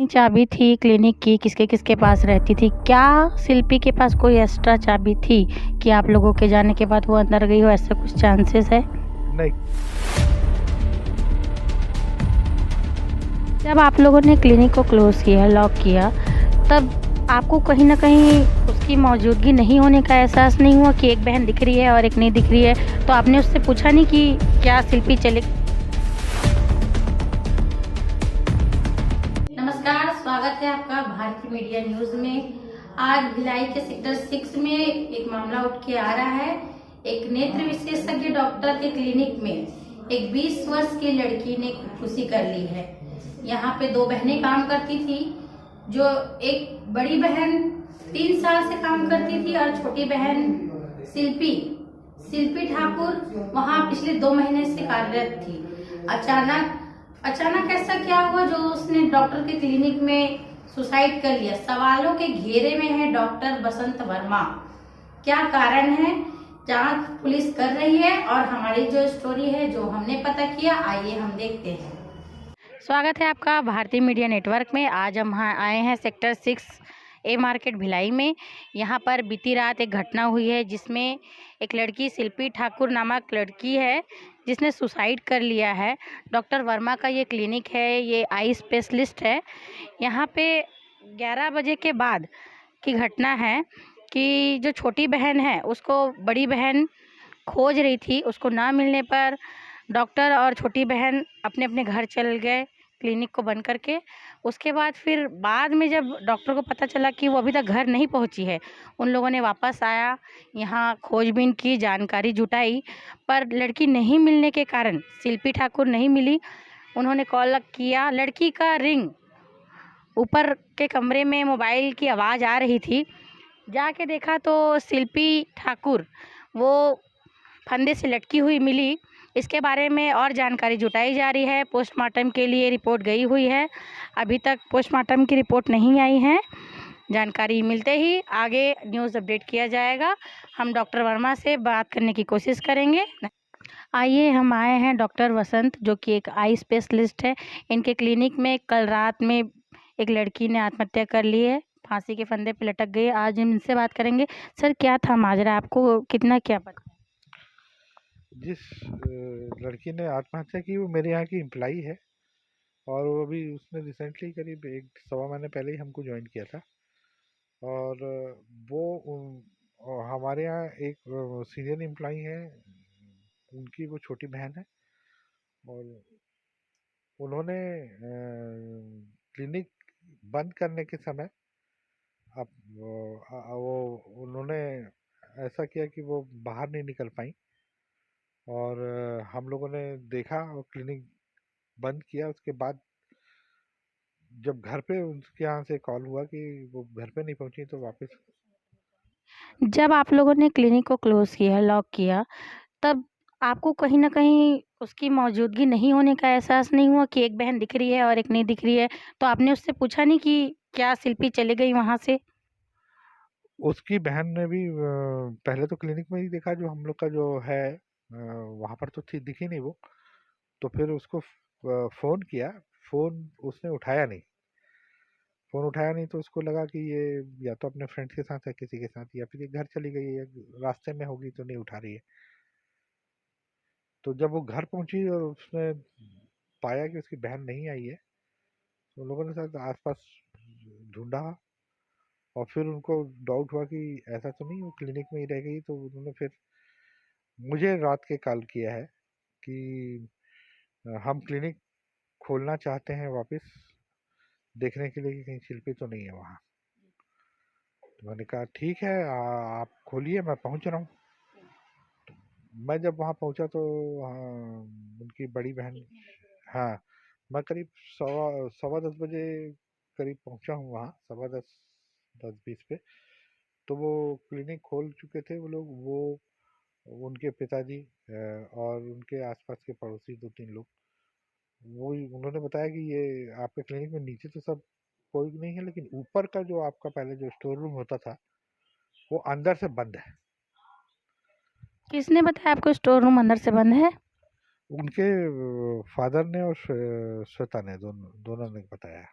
चाबी थी क्लिनिक की, किसके किसके पास रहती थी? क्या शिल्पी के पास कोई एक्स्ट्रा चाबी थी कि आप लोगों के जाने के बाद वो अंदर गई हो, ऐसा कुछ चांसेस है? नहीं। जब आप लोगों ने क्लिनिक को क्लोज़ किया, लॉक किया, तब आपको कहीं न कहीं उसकी मौजूदगी नहीं होने का एहसास नहीं हुआ कि एक बहन दिख रही है और एक नहीं दिख रही है? तो आपने उससे पूछा नहीं कि क्या शिल्पी चले? नमस्कार, स्वागत है आपका भारतीय मीडिया न्यूज़ में। आज भिलाई के सेक्टर 6 में एक मामला उठ के आ रहा है। एक नेत्र विशेषज्ञ डॉक्टर के क्लिनिक में एक 20 वर्ष की लड़की ने खुदकुशी कर ली है। यहाँ पे दो बहनें काम करती थी, जो एक बड़ी बहन 3 साल से काम करती थी और छोटी बहन शिल्पी ठाकुर वहाँ पिछले 2 महीने से कार्यरत थी। अचानक ऐसा क्या हुआ जो उसने डॉक्टर के क्लिनिक में सुसाइड कर लिया? सवालों के घेरे में है डॉक्टर वसंत वर्मा। क्या कारण है? जांच पुलिस कर रही है और हमारी जो स्टोरी है, जो हमने पता किया, आइए हम देखते हैं। स्वागत है आपका भारतीय मीडिया नेटवर्क में। आज हम आए हैं सेक्टर 6 ए मार्केट भिलाई में। यहाँ पर बीती रात एक घटना हुई है जिसमें एक लड़की शिल्पी ठाकुर नामक लड़की है जिसने सुसाइड कर लिया है। डॉक्टर वर्मा का ये क्लिनिक है, ये आई स्पेशलिस्ट है। यहाँ पे 11 बजे के बाद की घटना है कि जो छोटी बहन है उसको बड़ी बहन खोज रही थी। उसको ना मिलने पर डॉक्टर और छोटी बहन अपने अपने घर चल गए क्लिनिक को बंद करके। उसके बाद फिर बाद में जब डॉक्टर को पता चला कि वो अभी तक घर नहीं पहुंची है, उन लोगों ने वापस आया, यहाँ खोजबीन की, जानकारी जुटाई, पर लड़की नहीं मिलने के कारण, शिल्पी ठाकुर नहीं मिली। उन्होंने कॉल किया, लड़की का रिंग ऊपर के कमरे में मोबाइल की आवाज़ आ रही थी। जाके देखा तो शिल्पी ठाकुर वो फंदे से लटकी हुई मिली। इसके बारे में और जानकारी जुटाई जा रही है। पोस्टमार्टम के लिए रिपोर्ट गई हुई है। अभी तक पोस्टमार्टम की रिपोर्ट नहीं आई है। जानकारी मिलते ही आगे न्यूज़ अपडेट किया जाएगा। हम डॉक्टर वर्मा से बात करने की कोशिश करेंगे। आइए, हम आए हैं डॉक्टर वसंत, जो कि एक आई स्पेशलिस्ट है। इनके क्लिनिक में कल रात में एक लड़की ने आत्महत्या कर ली है, फांसी के फंदे पे लटक गई। आज हम इनसे बात करेंगे। सर, क्या था माजरा? आपको कितना क्या पता? जिस लड़की ने आत्महत्या की वो मेरे यहाँ की एम्प्लॉई है और वो अभी उसने रिसेंटली करीब 1 सवा महीने पहले ही हमको ज्वाइन किया था। और वो हमारे यहाँ एक सीनियर एम्प्लॉई है, उनकी वो छोटी बहन है। और उन्होंने क्लिनिक बंद करने के समय अब वो उन्होंने ऐसा किया कि वो बाहर नहीं निकल पाई। और हम लोगों ने देखा और क्लिनिक बंद किया। उसके बाद जब घर पे उनके यहाँ से कॉल हुआ कि वो घर पे नहीं पहुंची, तो वापस जब आप लोगों ने क्लिनिक को क्लोज़ किया, लॉक किया, तब आपको कहीं न कहीं उसकी मौजूदगी नहीं होने का एहसास नहीं हुआ कि एक बहन दिख रही है और एक नहीं दिख रही है? तो आपने उससे पूछा नहीं कि क्या शिल्पी चली गई वहाँ से? उसकी बहन ने भी पहले तो क्लिनिक में ही देखा, जो हम लोग का जो है वहाँ पर तो थी, दिखी नहीं वो। तो फिर उसको फ़ोन किया। फ़ोन उसने उठाया नहीं। फ़ोन उठाया नहीं तो उसको लगा कि ये या तो अपने फ्रेंड्स के साथ है, किसी के साथ, या फिर ये घर चली गई है, या रास्ते में होगी तो नहीं उठा रही है। तो जब वो घर पहुंची और उसने पाया कि उसकी बहन नहीं आई है, तो उन लोगों ने शायद आसपास ढूंढा। और फिर उनको डाउट हुआ कि ऐसा तो नहीं वो क्लिनिक में ही रह गई। तो उन्होंने फिर मुझे रात के कॉल किया है कि हम क्लिनिक खोलना चाहते हैं वापस, देखने के लिए कि कहीं शिल्पी तो नहीं है वहाँ। तो मैंने कहा ठीक है, आप खोलिए, मैं पहुँच रहा हूँ। मैं जब वहाँ पहुँचा तो उनकी बड़ी बहन, हाँ, मैं करीब सवा सवा 10 बजे करीब पहुँचा हूँ वहाँ, सवा 10, 10:20 पे। तो वो क्लिनिक खोल चुके थे वो लोग, वो उनके पिताजी और उनके आसपास के पड़ोसी 2-3 लोग। वो उन्होंने बताया कि ये आपके क्लिनिक में नीचे तो सब कोई नहीं है, लेकिन ऊपर का जो आपका पहले जो स्टोर रूम होता था वो अंदर से बंद है। किसने बताया आपको स्टोर रूम अंदर से बंद है? उनके फादर ने और श्वेता ने, दोनों दोनों ने बताया।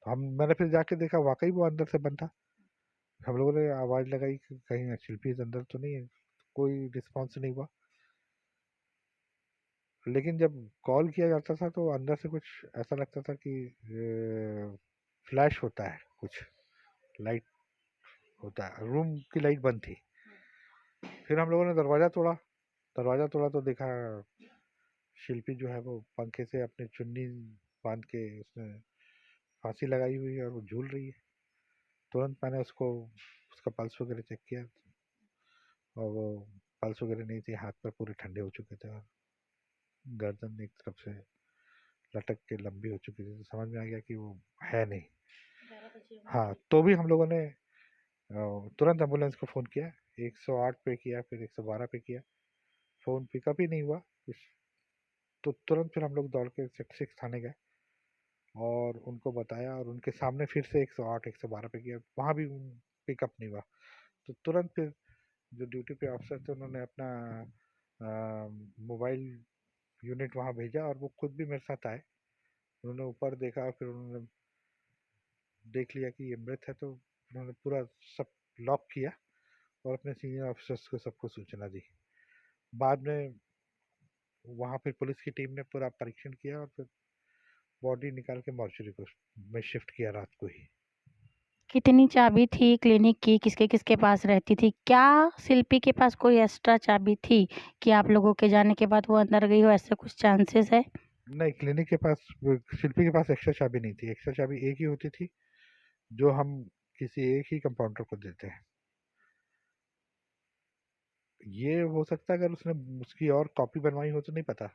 मैंने फिर जाके देखा, वाक़ई वो अंदर से बंद था। हम लोगों ने आवाज़ लगाई कि कहीं शिल्पी इस अंदर तो नहीं है, कोई रिस्पॉन्स नहीं हुआ। लेकिन जब कॉल किया जाता था तो अंदर से कुछ ऐसा लगता था कि फ्लैश होता है कुछ, लाइट होता है, रूम की लाइट बंद थी। फिर हम लोगों ने दरवाज़ा तोड़ा तो देखा शिल्पी जो है वो पंखे से अपनी चुन्नी बांध के उसने फांसी लगाई हुई है और वो झूल रही है। तुरंत मैंने उसका पल्स वगैरह चेक किया और वो पल्स वगैरह नहीं थी, हाथ पर पूरे ठंडे हो चुके थे और गर्दन एक तरफ से लटक के लंबी हो चुकी थी, तो समझ में आ गया कि वो है नहीं। हाँ, तो भी हम लोगों ने तुरंत एम्बुलेंस को फ़ोन किया, 108 पे किया, फिर 112 पे किया, फ़ोन पिकअप ही नहीं हुआ। तो तुरंत फिर हम लोग दौड़ के सेक्टर 6 थाने गए और उनको बताया और उनके सामने फिर से 108 112 पे किया, वहाँ भी पिकअप नहीं हुआ। तो तुरंत फिर जो ड्यूटी पे ऑफिसर थे उन्होंने अपना मोबाइल यूनिट वहाँ भेजा और वो खुद भी मेरे साथ आए। उन्होंने ऊपर देखा और फिर उन्होंने देख लिया कि ये मृत है, तो उन्होंने पूरा सब लॉक किया और अपने सीनियर ऑफिसर्स को सबको सूचना दी। बाद में वहाँ फिर पुलिस की टीम ने पूरा परीक्षण किया और फिर बॉडी निकाल के मॉर्चरी को में शिफ्ट किया रात को ही। कितनी चाबी थी क्लिनिक की, किसके-किसके पास रहती थी? क्या शिल्पी के पास कोई एक्स्ट्रा चाबी थी कि आप लोगों के जाने के बाद वो अंदर गई हो, ऐसा कुछ चांसेस है? नहीं, क्लिनिक के पास शिल्पी के पास एक्स्ट्रा चाबी नहीं थी, एक्स्ट्रा चाबी एक ही होती थी जो हम किसी एक ही कंपाउंडर को देते हैं। ये हो सकता है अगर उसने उसकी और कॉपी बनवाई हो तो नहीं पता,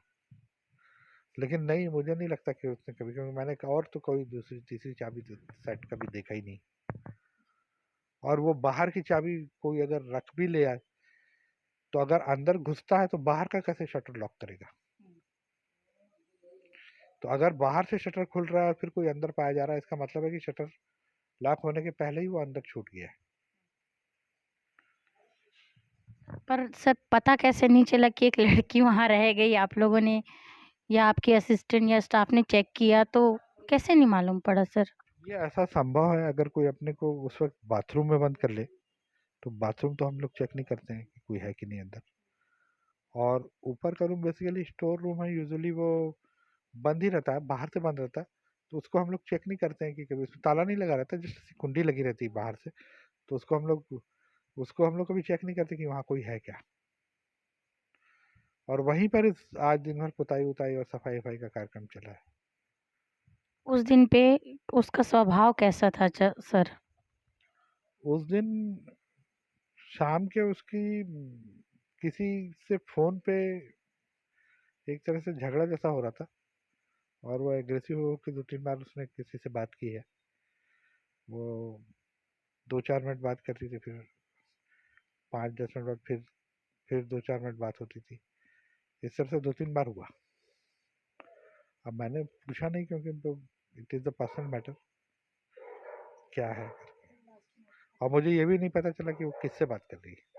लेकिन नहीं, मुझे नहीं लगता कि उसने कभी, क्योंकि मैंने और तो कोई दूसरी तीसरी चाबी सेट कभी देखा ही नहीं। और वो बाहर की चाबी कोई अगर रख भी ले आए तो अगर अंदर घुसता है तो बाहर का कैसे शटर लॉक करेगा? तो अगर बाहर से शटर खुल रहा है और फिर कोई अंदर पाया जा रहा है, इसका मतलब है कि शटर लॉक होने के पहले ही वो अंदर छूट गया है। पर सर पता कैसे नहीं चला कि एक लड़की वहाँ रह गई? आप लोगों ने या आपके असिस्टेंट या स्टाफ ने चेक किया तो कैसे नहीं मालूम पड़ा सर? ये ऐसा संभव है अगर कोई अपने को उस वक्त बाथरूम में बंद कर ले, तो बाथरूम तो हम लोग चेक नहीं करते हैं कि कोई है कि नहीं अंदर। और ऊपर का रूम बेसिकली स्टोर रूम है, यूजुअली वो बंद ही रहता है, बाहर से बंद रहता है, तो उसको हम लोग चेक नहीं करते हैं कि कभी उसमें ताला नहीं लगा रहता, जस्ट कुंडी लगी रहती है बाहर से, तो उसको हम लोग कभी चेक नहीं करते कि वहाँ कोई है क्या। और वहीं पर आज दिन भर पुताई उताई और सफाई वफाई का कार्यक्रम चला है। उस दिन पे उसका स्वभाव कैसा था सर? उस दिन शाम के उसकी किसी से फोन पे एक तरह से झगड़ा जैसा हो रहा था और वो एग्रेसिव होकर 2-3 बार उसने किसी से बात की है। वो 2-4 मिनट बात करती थी, फिर 5-10 मिनट बाद फिर 2-4 मिनट बात होती थी। इस तरह से 2-3 बार हुआ। अब मैंने पूछा नहीं क्योंकि तो it is the personal matter क्या है, और मुझे ये भी नहीं पता चला कि वो किससे बात कर रही है।